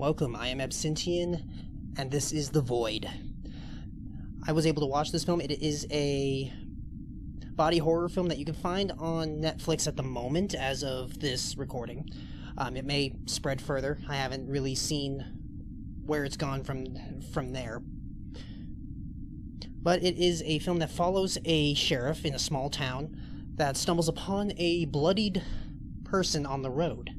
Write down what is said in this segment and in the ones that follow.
Welcome, I am Absintian, and this is The Void. I was able to watch this film. It is a body horror film that you can find on Netflix at the moment as of this recording. It may spread further. I haven't really seen where it's gone from there. But it is a film that follows a sheriff in a small town that stumbles upon a bloodied person on the road.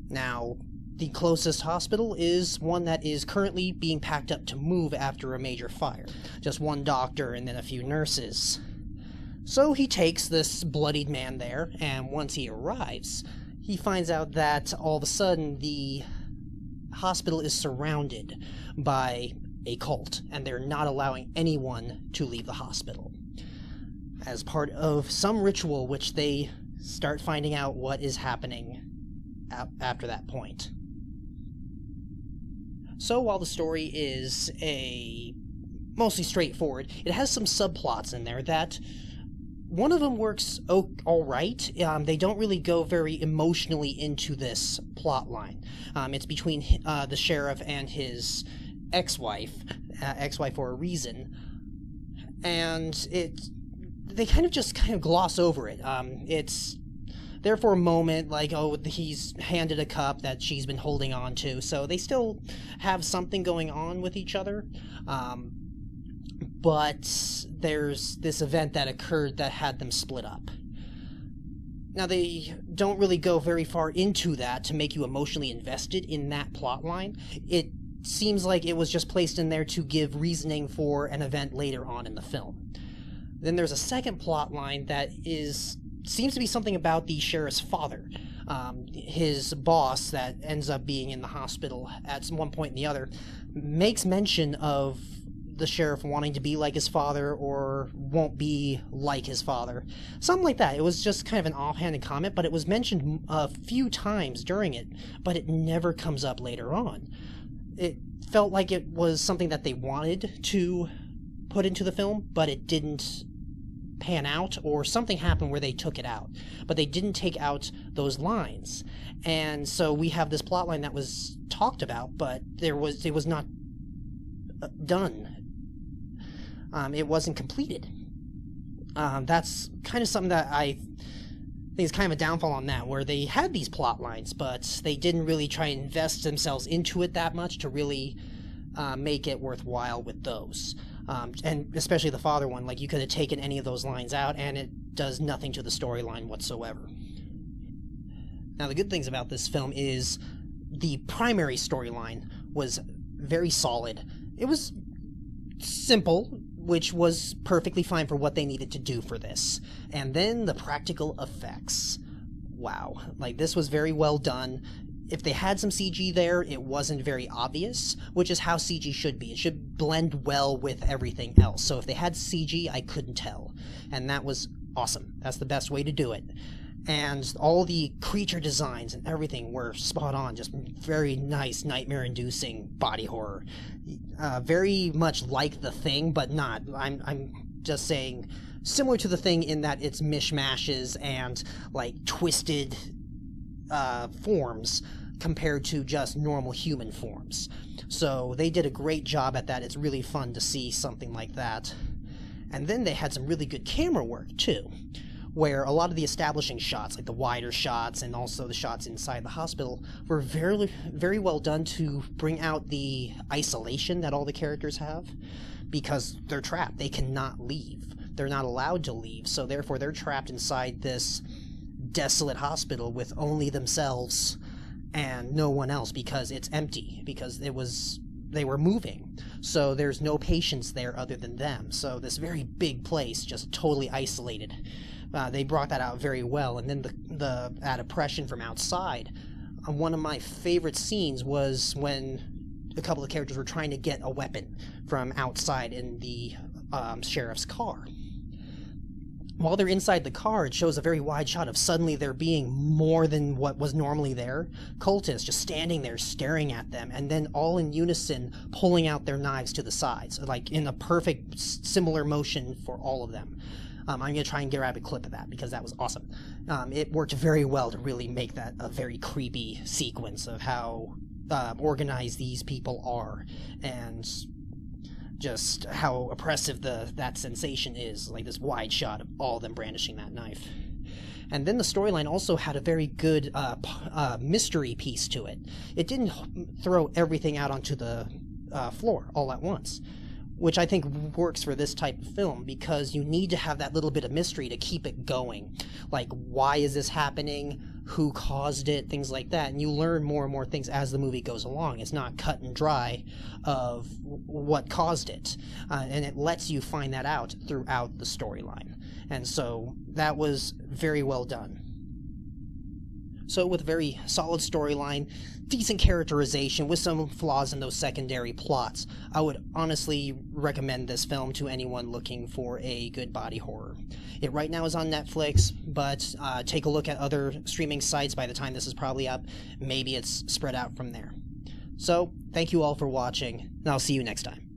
Now, the closest hospital is one that is currently being packed up to move after a major fire. Just one doctor and then a few nurses. So he takes this bloodied man there, and once he arrives, he finds out that all of a sudden the hospital is surrounded by a cult, and they're not allowing anyone to leave the hospital. As part of some ritual, which they start finding out what is happening after that point. So while the story is mostly straightforward, it has some subplots in there that one of them works alright. They don't really go very emotionally into this plot line. It's between the sheriff and his ex-wife for a reason, and they kind of gloss over it. It's there for a moment, like, oh, he's handed a cup that she's been holding on to, so they still have something going on with each other, but there's this event that occurred that had them split up. Now, they don't really go very far into that to make you emotionally invested in that plot line. It seems like it was just placed in there to give reasoning for an event later on in the film. Then there's a second plot line that seems to be something about the sheriff's father. His boss, that ends up being in the hospital at one point or the other, makes mention of the sheriff wanting to be like his father or won't be like his father. Something like that. It was just kind of an offhanded comment, but it was mentioned a few times during it, but it never comes up later on. It felt like it was something that they wanted to put into the film, but it didn't pan out, or something happened where they took it out. But they didn't take out those lines. And so we have this plot line that was talked about, but it was not done. It wasn't completed. That's kind of something that I think is kind of a downfall on that, where they had these plot lines, but they didn't really try and invest themselves into it that much to really make it worthwhile with those. And especially the father one, like, you could have taken any of those lines out and it does nothing to the storyline whatsoever. Now, the good things about this film is the primary storyline was very solid. It was simple, which was perfectly fine for what they needed to do for this. And then the practical effects. Wow. Like, this was very well done. If they had some CG there, it wasn't very obvious, which is how CG should be. It should blend well with everything else. So if they had CG, I couldn't tell. And that was awesome. That's the best way to do it. And all the creature designs and everything were spot on. Just very nice, nightmare-inducing body horror. Very much like The Thing, but not. I'm just saying similar to The Thing in that it's mishmashes and, like, twisted forms compared to just normal human forms. So they did a great job at that. It's really fun to see something like that. And then they had some really good camera work too, where a lot of the establishing shots, like the wider shots and also the shots inside the hospital, were very, very well done to bring out the isolation that all the characters have, because they're trapped. They cannot leave. They're not allowed to leave, so therefore they're trapped inside this desolate hospital with only themselves and no one else, because it's empty, because they were moving, so there's no patients there other than them. So this very big place just totally isolated. They brought that out very well. And then that oppression from outside. One of my favorite scenes was when a couple of characters were trying to get a weapon from outside in the sheriff's car. While they're inside the car, it shows a very wide shot of suddenly there being more than what was normally there. Cultists just standing there staring at them, and then all in unison pulling out their knives to the sides, like in a perfect similar motion for all of them. I'm going to try and grab a clip of that because that was awesome. It worked very well to really make that a very creepy sequence of how organized these people are, and just how oppressive that sensation is, like this wide shot of all of them brandishing that knife. And then the storyline also had a very good mystery piece to it. It didn't throw everything out onto the floor all at once, which I think works for this type of film, because you need to have that little bit of mystery to keep it going. Like, why is this happening? Who caused it? Things like that. And you learn more and more things as the movie goes along. It's not cut and dry of what caused it. And it lets you find that out throughout the storyline. And so that was very well done. So with a very solid storyline, decent characterization, with some flaws in those secondary plots, I would honestly recommend this film to anyone looking for a good body horror. It right now is on Netflix, but take a look at other streaming sites. By the time this is probably up, maybe it's spread out from there. So, thank you all for watching, and I'll see you next time.